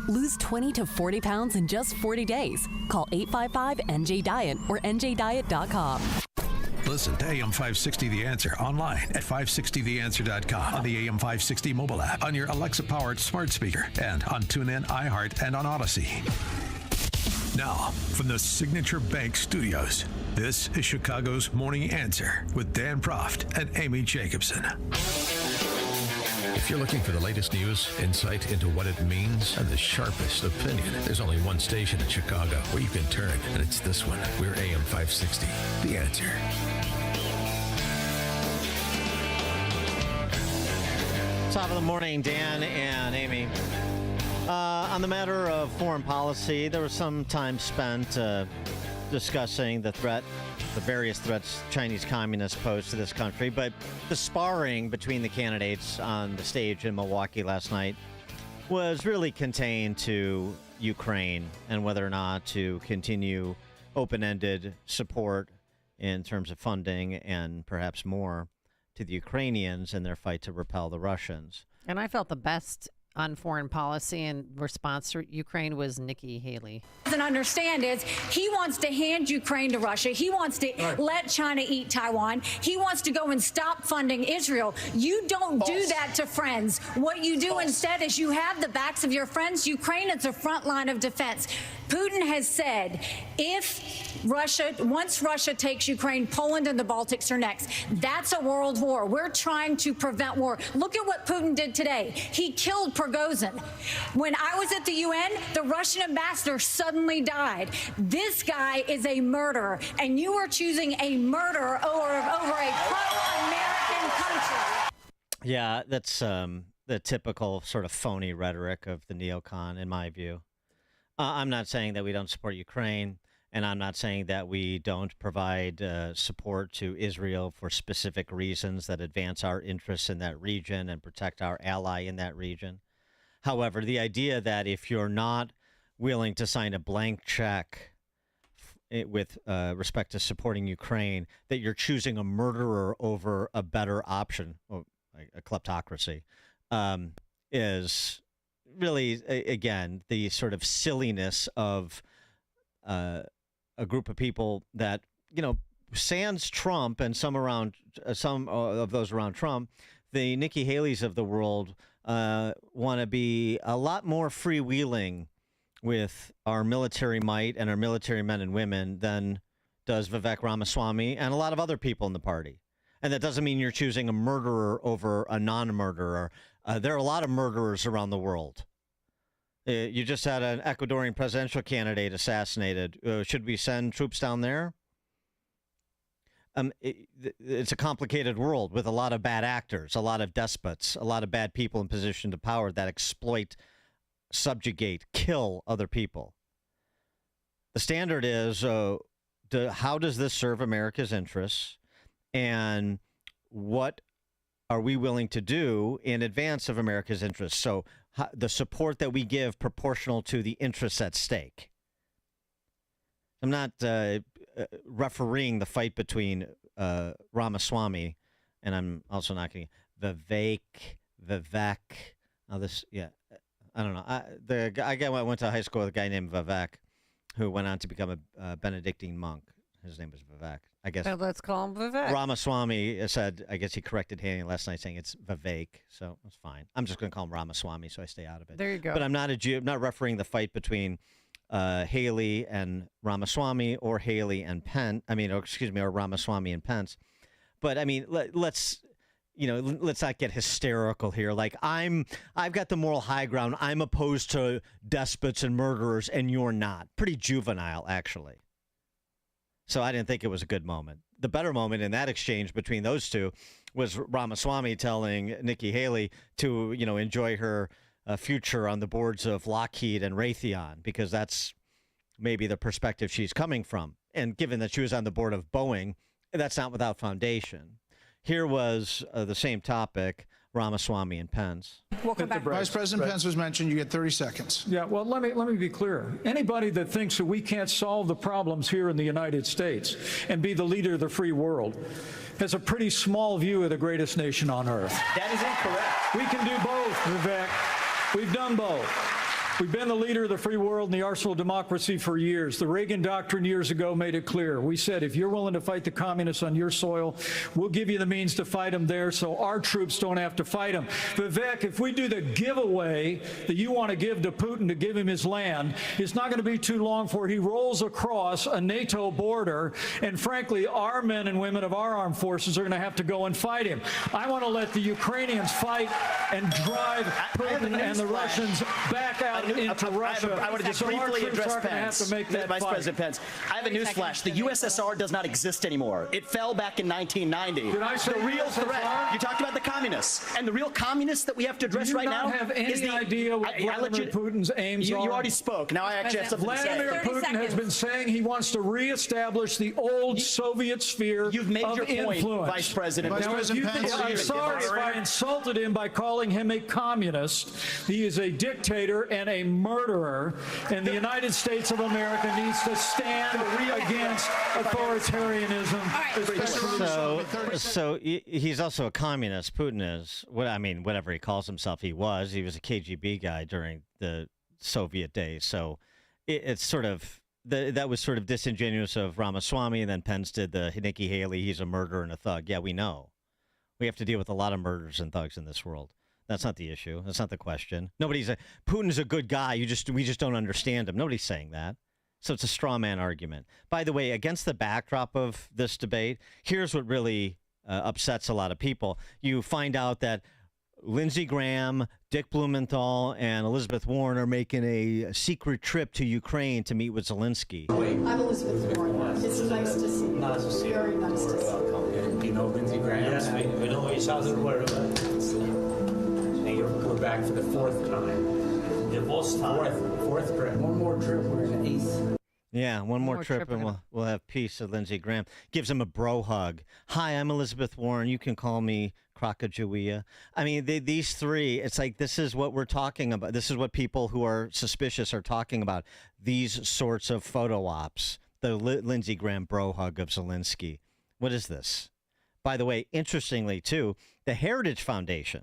Lose 20 to 40 pounds in just 40 days. Call 855-NJ-DIET or NJDiet.com. Listen to AM 560 The Answer online at 560theanswer.com, on the AM 560 mobile app, on your Alexa-powered smart speaker, and on TuneIn, iHeart, and on Odyssey. Now, from the Signature Bank Studios, this is Chicago's Morning Answer with Dan Proft and Amy Jacobson. If you're looking for the latest news, insight into what it means, and the sharpest opinion, there's only one station in Chicago where you can turn, and it's this one. We're AM 560, The Answer. Top of the morning, Dan and Amy. On the matter of foreign policy, there was some time spent discussing the various threats Chinese communists pose to this country, but the sparring between the candidates on the stage in Milwaukee last night was really contained to Ukraine and whether or not to continue open-ended support in terms of funding and perhaps more to the Ukrainians in their fight to repel the Russians. And I felt the best on foreign policy in response to Ukraine was Nikki Haley. Doesn't understand is he wants to hand Ukraine to Russia. He wants to let China eat Taiwan. He wants to go and stop funding Israel. You don't do that to friends. What you do instead is you have the backs of your friends. Ukraine is a front line of defense. Putin has said once Russia takes Ukraine, Poland and the Baltics are next. That's a world war. We're trying to prevent war. Look at what Putin did today. He killed Prigozhin. When I was at the UN, the Russian ambassador suddenly died. This guy is a murderer, and you are choosing a murderer over a pro-American country. Yeah, that's the typical sort of phony rhetoric of the neocon, in my view. I'm not saying that we don't support Ukraine, and I'm not saying that we don't provide support to Israel for specific reasons that advance our interests in that region and protect our ally in that region. However, the idea that if you're not willing to sign a blank check with respect to supporting Ukraine, that you're choosing a murderer over a better option, a kleptocracy, is really, again, the sort of silliness of a group of people that, sans Trump and some of those around Trump, the Nikki Haley's of the world want to be a lot more freewheeling with our military might and our military men and women than does Vivek Ramaswamy and a lot of other people in the party. And that doesn't mean you're choosing a murderer over a non-murderer. There are a lot of murderers around the world. You just had an Ecuadorian presidential candidate assassinated. Should we send troops down there? It's a complicated world with a lot of bad actors, a lot of despots, a lot of bad people in position to power that exploit, subjugate, kill other people. The standard is, how does this serve America's interests? And what are we willing to do in advance of America's interests? So the support that we give proportional to the interests at stake. I'm not refereeing the fight between Ramaswamy, and I'm also not going to Vivek. Now this, yeah, I don't know. I went to high school with a guy named Vivek, who went on to become a Benedictine monk. His name was Vivek. I guess. So let's call him Vivek. Ramaswamy said, I guess he corrected Haney last night saying it's Vivek, so it's fine. I'm just going to call him Ramaswamy, so I stay out of it. There you go. But I'm not a Jew. I'm not refereeing the fight between Haley and Ramaswamy or Haley and Pence. Or Ramaswamy and Pence. But I mean, let's not get hysterical here. Like I've got the moral high ground. I'm opposed to despots and murderers, and you're not. Pretty juvenile, actually. So I didn't think it was a good moment. The better moment in that exchange between those two was Ramaswamy telling Nikki Haley to, enjoy her future on the boards of Lockheed and Raytheon, because that's maybe the perspective she's coming from. And given that she was on the board of Boeing, that's not without foundation. Here was the same topic, Ramaswamy and Pence. Vice President Pence was mentioned. You get 30 seconds. Yeah, well, let me be clear. Anybody that thinks that we can't solve the problems here in the United States and be the leader of the free world has a pretty small view of the greatest nation on earth. That is incorrect. We can do both, Vivek. We've done both. We've been the leader of the free world and the arsenal of democracy for years. The Reagan Doctrine years ago made it clear. We said, if you're willing to fight the communists on your soil, we'll give you the means to fight them there so our troops don't have to fight them. Vivek, if we do the giveaway that you want to give to Putin to give him his land, it's not going to be too long before he rolls across a NATO border, and frankly, our men and women of our armed forces are going to have to go and fight him. I want to let the Ukrainians fight and drive Putin and the Russians back out into Russia. I want to just briefly address Pence. Vice President Pence, I have a newsflash. The USSR does not exist anymore. It fell back in 1990. Did I say the real USSR? threat? You talked about the communists, and the real communists that we have to address right now. Do you not have any idea what Vladimir Putin's aims are? You already spoke. Now I actually have something to say. Vladimir Putin has been saying he wants to reestablish the old Soviet sphere You've made your point, influence. Vice President. I'm sorry if I insulted him by calling him a communist. He is a dictator and a murderer, and the United States of America needs to stand against authoritarianism. So he's also a communist. Putin is. Whatever he calls himself, he was. He was a KGB guy during the Soviet days. So it's sort of that was sort of disingenuous of Ramaswamy, and then Pence did the Nikki Haley. He's a murderer and a thug. Yeah, we know. We have to deal with a lot of murderers and thugs in this world. That's not the issue. That's not the question. Putin's a good guy. We just don't understand him. Nobody's saying that. So it's a straw man argument. By the way, against the backdrop of this debate, here's what really upsets a lot of people. You find out that Lindsey Graham, Dick Blumenthal, and Elizabeth Warren are making a secret trip to Ukraine to meet with Zelensky. I'm Elizabeth Warren. It's nice to see you. Nice to see you. Very nice to see you. Do you know Lindsey Graham? Yes, we know each other very well. And we're back for the fourth time. The most time. Fourth trip. One more trip, we're in the eighth. Yeah, one more trip and we'll have peace with Lindsey Graham. Gives him a bro hug. Hi, I'm Elizabeth Warren. You can call me Krakajawea. I mean, these three, it's like this is what we're talking about. This is what people who are suspicious are talking about. These sorts of photo ops. The Lindsey Graham bro hug of Zelensky. What is this? By the way, interestingly, too, the Heritage Foundation,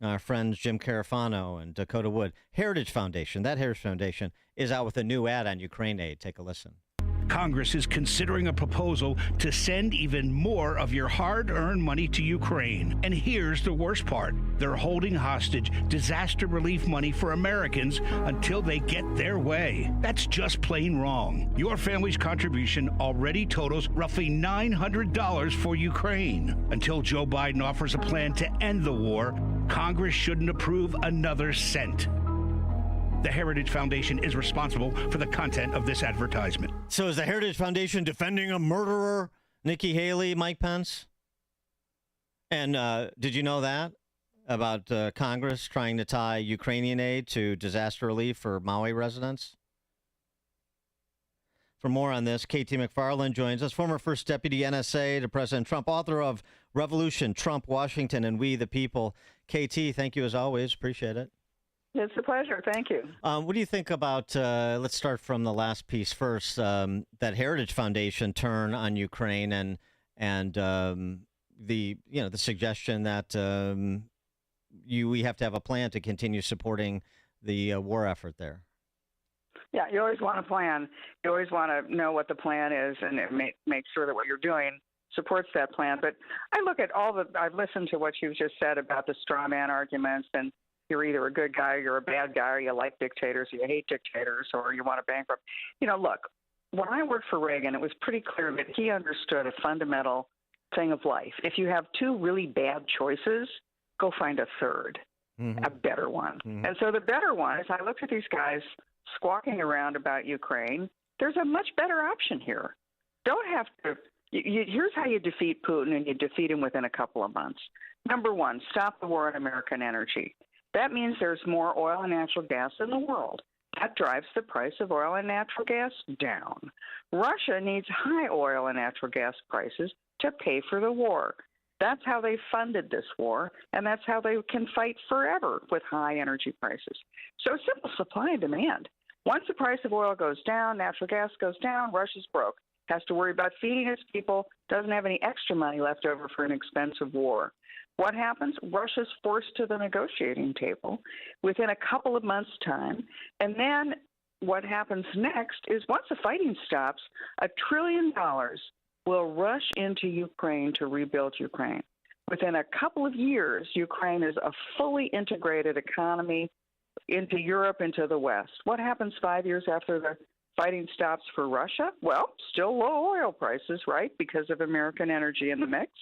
our friends Jim Carafano and Dakota Wood, Heritage Foundation, that Heritage Foundation is out with a new ad on Ukraine aid. Take a listen. Congress is considering a proposal to send even more of your hard-earned money to Ukraine. And here's the worst part. They're holding hostage disaster relief money for Americans until they get their way. That's just plain wrong. Your family's contribution already totals roughly $900 for Ukraine. Until Joe Biden offers a plan to end the war, Congress shouldn't approve another cent. The Heritage Foundation is responsible for the content of this advertisement. So is the Heritage Foundation defending a murderer, Nikki Haley, Mike Pence? And did you know that about Congress trying to tie Ukrainian aid to disaster relief for Maui residents? For more on this, KT McFarland joins us, former First Deputy NSA to President Trump, author of Revolution, Trump, Washington, and We the People. KT, thank you as always. Appreciate it. It's a pleasure. Thank you. What do you think about, let's start from the last piece first, that Heritage Foundation turn on Ukraine and the suggestion that we have to have a plan to continue supporting the war effort there? Yeah, you always want a plan. You always want to know what the plan is and make sure that what you're doing supports that plan. But I look at I've listened to what you've just said about the straw man arguments, and you're either a good guy or you're a bad guy, or you like dictators, or you hate dictators, or you want to bankrupt. Look, when I worked for Reagan, it was pretty clear that he understood a fundamental thing of life. If you have two really bad choices, go find a third, a better one. And so the better one is I looked at these guys squawking around about Ukraine. There's a much better option here. Don't have to. Here's how you defeat Putin, and you defeat him within a couple of months. Number one, stop the war on American energy. That means there's more oil and natural gas in the world. That drives the price of oil and natural gas down. Russia needs high oil and natural gas prices to pay for the war. That's how they funded this war, and that's how they can fight forever with high energy prices. So simple supply and demand. Once the price of oil goes down, natural gas goes down, Russia's broke, has to worry about feeding its people, doesn't have any extra money left over for an expensive war. What happens? Russia's forced to the negotiating table within a couple of months' time. And then what happens next is once the fighting stops, $1 trillion will rush into Ukraine to rebuild Ukraine. Within a couple of years, Ukraine is a fully integrated economy into Europe, into the West. What happens 5 years after the fighting stops for Russia? Well, still low oil prices, right, because of American energy in the mix.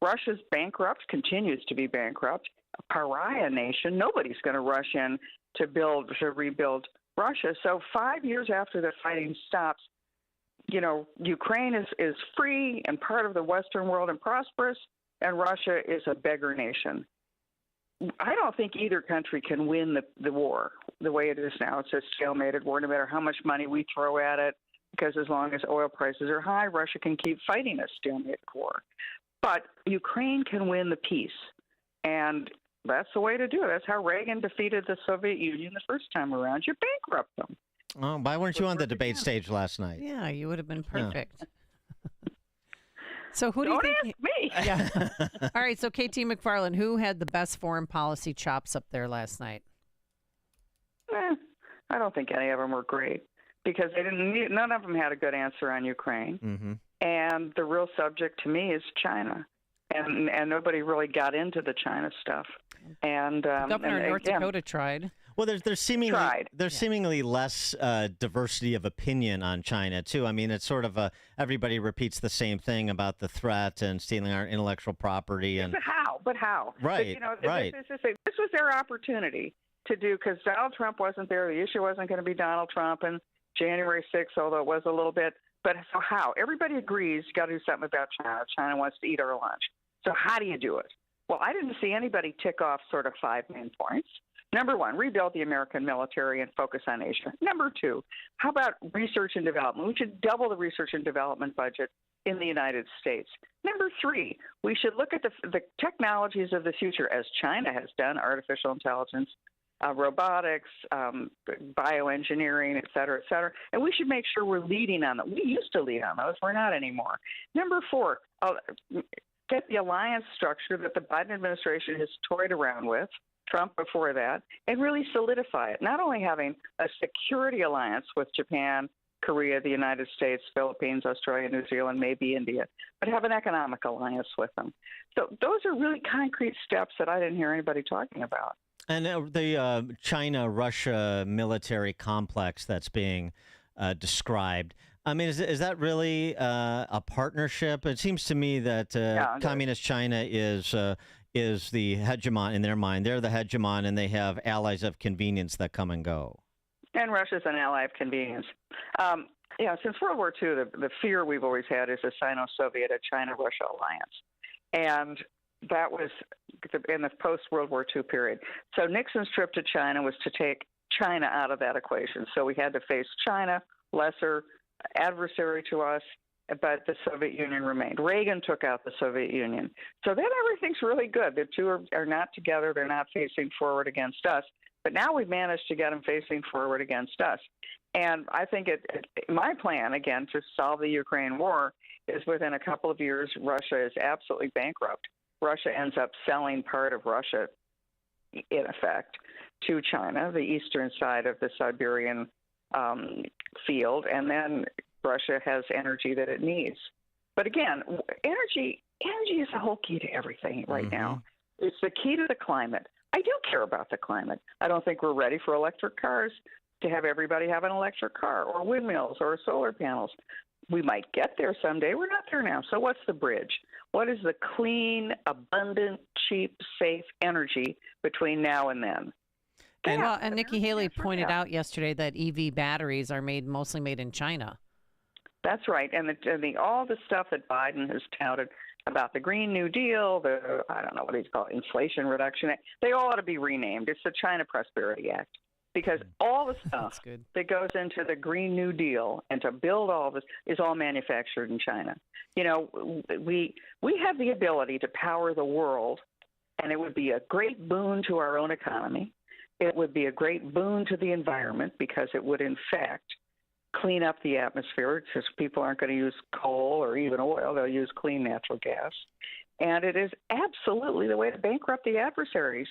Russia's bankrupt, continues to be bankrupt, a pariah nation. Nobody's going to rush in to rebuild Russia. So 5 years after the fighting stops, Ukraine is free and part of the Western world and prosperous, and Russia is a beggar nation. I don't think either country can win the war the way it is now. It's a stalemated war, no matter how much money we throw at it, because as long as oil prices are high, Russia can keep fighting a stalemated war. But Ukraine can win the peace, and that's the way to do it. That's how Reagan defeated the Soviet Union the first time around. You bankrupt them. Oh, why weren't you on the debate stage last night? Yeah, you would have been perfect. Yeah. So who do Don't you think? Ask me. Yeah. All right. So KT McFarland, who had the best foreign policy chops up there last night? I don't think any of them were great because none of them had a good answer on Ukraine. Mm-hmm. And the real subject to me is China, and nobody really got into the China stuff. And the governor of North Dakota tried. Well, there's seemingly less diversity of opinion on China too. I mean, it's sort of everybody repeats the same thing about the threat and stealing our intellectual property. And But how? Right. But, right. This was their opportunity to do, because Donald Trump wasn't there. The issue wasn't going to be Donald Trump and January 6th, although it was a little bit. But so how? Everybody agrees you got to do something about China. China wants to eat our lunch. So how do you do it? Well, I didn't see anybody tick off sort of 5 main points. Number one, rebuild the American military and focus on Asia. Number two, how about research and development? We should double the research and development budget in the United States. Number three, we should look at the technologies of the future, as China has done, artificial intelligence, robotics, bioengineering, et cetera, and we should make sure we're leading on them. We used to lead on those. We're not anymore. Number four, get the alliance structure that the Biden administration has toyed around with, Trump before that, and really solidify it. Not only having a security alliance with Japan, Korea, the United States, Philippines, Australia, New Zealand, maybe India, but have an economic alliance with them. So those are really concrete steps that I didn't hear anybody talking about. And the China-Russia military complex that's being described, I mean, is that really a partnership? It seems to me that Communist China is the hegemon in their mind. They're the hegemon, and they have allies of convenience that come and go. And Russia's an ally of convenience. Since World War II, the fear we've always had is a Sino-Soviet, a China-Russia alliance. And that was in the post-World War II period. So Nixon's trip to China was to take China out of that equation. So we had to face China, lesser adversary to us, but the Soviet Union remained. Reagan took out the Soviet Union. So then everything's really good. The two are not together. They're not facing forward against us. But now we've managed to get them facing forward against us. And I think my plan, again, to solve the Ukraine war is within a couple of years, Russia is absolutely bankrupt. Russia ends up selling part of Russia, in effect, to China, the eastern side of the Siberian field, and then Russia has energy that it needs. But again, energy is the whole key to everything right now. It's the key to the climate. I do care about the climate. I don't think we're ready for electric cars, to have everybody have an electric car or windmills or solar panels. We might get there someday. We're not there now. So what's the bridge? What is the clean, abundant, cheap, safe energy between now and then? And Nikki Haley pointed out yesterday that EV batteries are mostly made in China. That's right. And all the stuff that Biden has touted about the Green New Deal, I don't know what he's called, Inflation Reduction Act, they all ought to be renamed. It's the China Prosperity Act. Because all the stuff that goes into the Green New Deal and to build all this is all manufactured in China. You know, we have the ability to power the world, and it would be a great boon to our own economy. It would be a great boon to the environment because it would, in fact, clean up the atmosphere because people aren't going to use coal or even oil. They'll use clean natural gas. and it is absolutely the way to bankrupt the adversaries.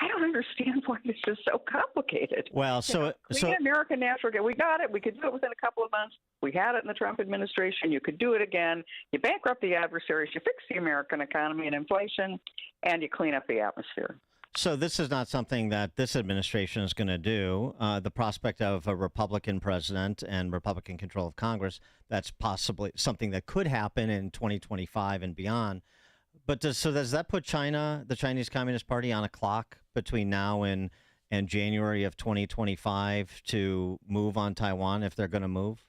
I don't understand why this is so complicated. Well, clean American natural gas. We got it. We could do it within a couple of months. We had it in the Trump administration. You could do it again. You bankrupt the adversaries. You fix the American economy and inflation, and you clean up the atmosphere. So this is not something that this administration is going to do. The prospect of a Republican president and Republican control of Congress, that's possibly something that could happen in 2025 and beyond. But does that put China, the Chinese Communist Party, on a clock between now and January of 2025 to move on Taiwan if they're going to move?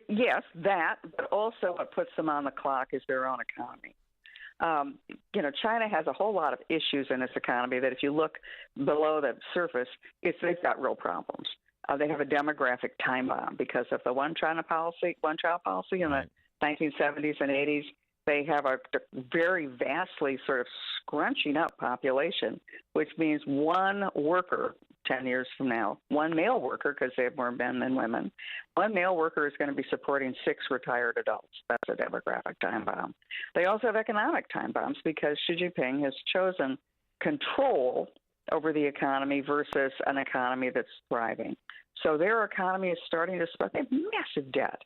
Yes, that, but also what puts them on the clock is their own economy. China has a whole lot of issues in its economy that if you look below the surface, they've got real problems. They have a demographic time bomb because of the one-child policy in the 1970s and 80s. They have a very vastly sort of scrunching up population, which means one worker 10 years from now, one male worker, because they have more men than women, one male worker is going to be supporting 6 retired adults. That's a demographic time bomb. They also have economic time bombs because Xi Jinping has chosen control over the economy versus an economy that's thriving. So their economy is starting to spend. They have massive debt.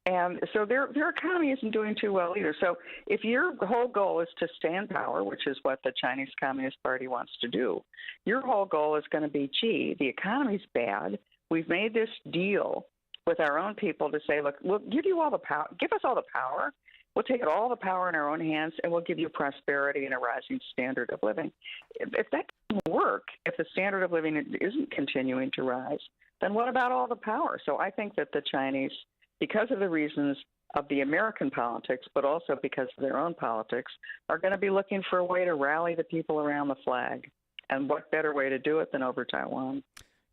And so their economy isn't doing too well either. So if your whole goal is to stay in power, which is what the Chinese Communist Party wants to do, your whole goal is going to be, gee, the economy's bad. We've made this deal with our own people to say, look, we'll give you all the power. Give us all the power. We'll take all the power in our own hands, and we'll give you prosperity and a rising standard of living. If that doesn't work, if the standard of living isn't continuing to rise, then what about all the power? So I think that the Chinese, because of the reasons of the American politics, but also because of their own politics, are going to be looking for a way to rally the people around the flag. And what better way to do it than over Taiwan?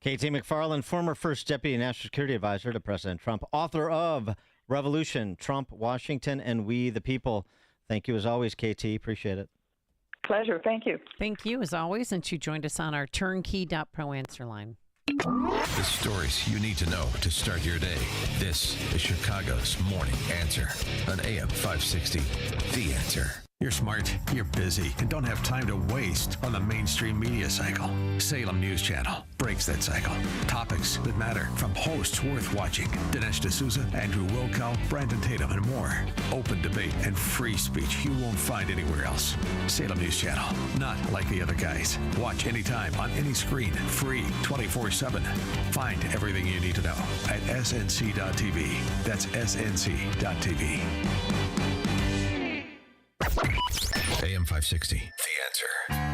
KT McFarland, former first Deputy National Security Advisor to President Trump, author of Revolution, Trump, Washington, and We the People. Thank you as always, KT. Appreciate it. Pleasure. Thank you. Thank you as always. And she joined us on our turnkey.pro answer line. The stories you need to know to start your day. This is Chicago's Morning Answer on AM 560. The Answer. You're smart, you're busy, and don't have time to waste on the mainstream media cycle. Salem News Channel breaks that cycle. Topics that matter from hosts worth watching. Dinesh D'Souza, Andrew Wilkow, Brandon Tatum, and more. Open debate and free speech you won't find anywhere else. Salem News Channel, not like the other guys. Watch anytime on any screen, free, 24/7. Find everything you need to know at snc.tv. That's snc.tv. AM 560, The Answer.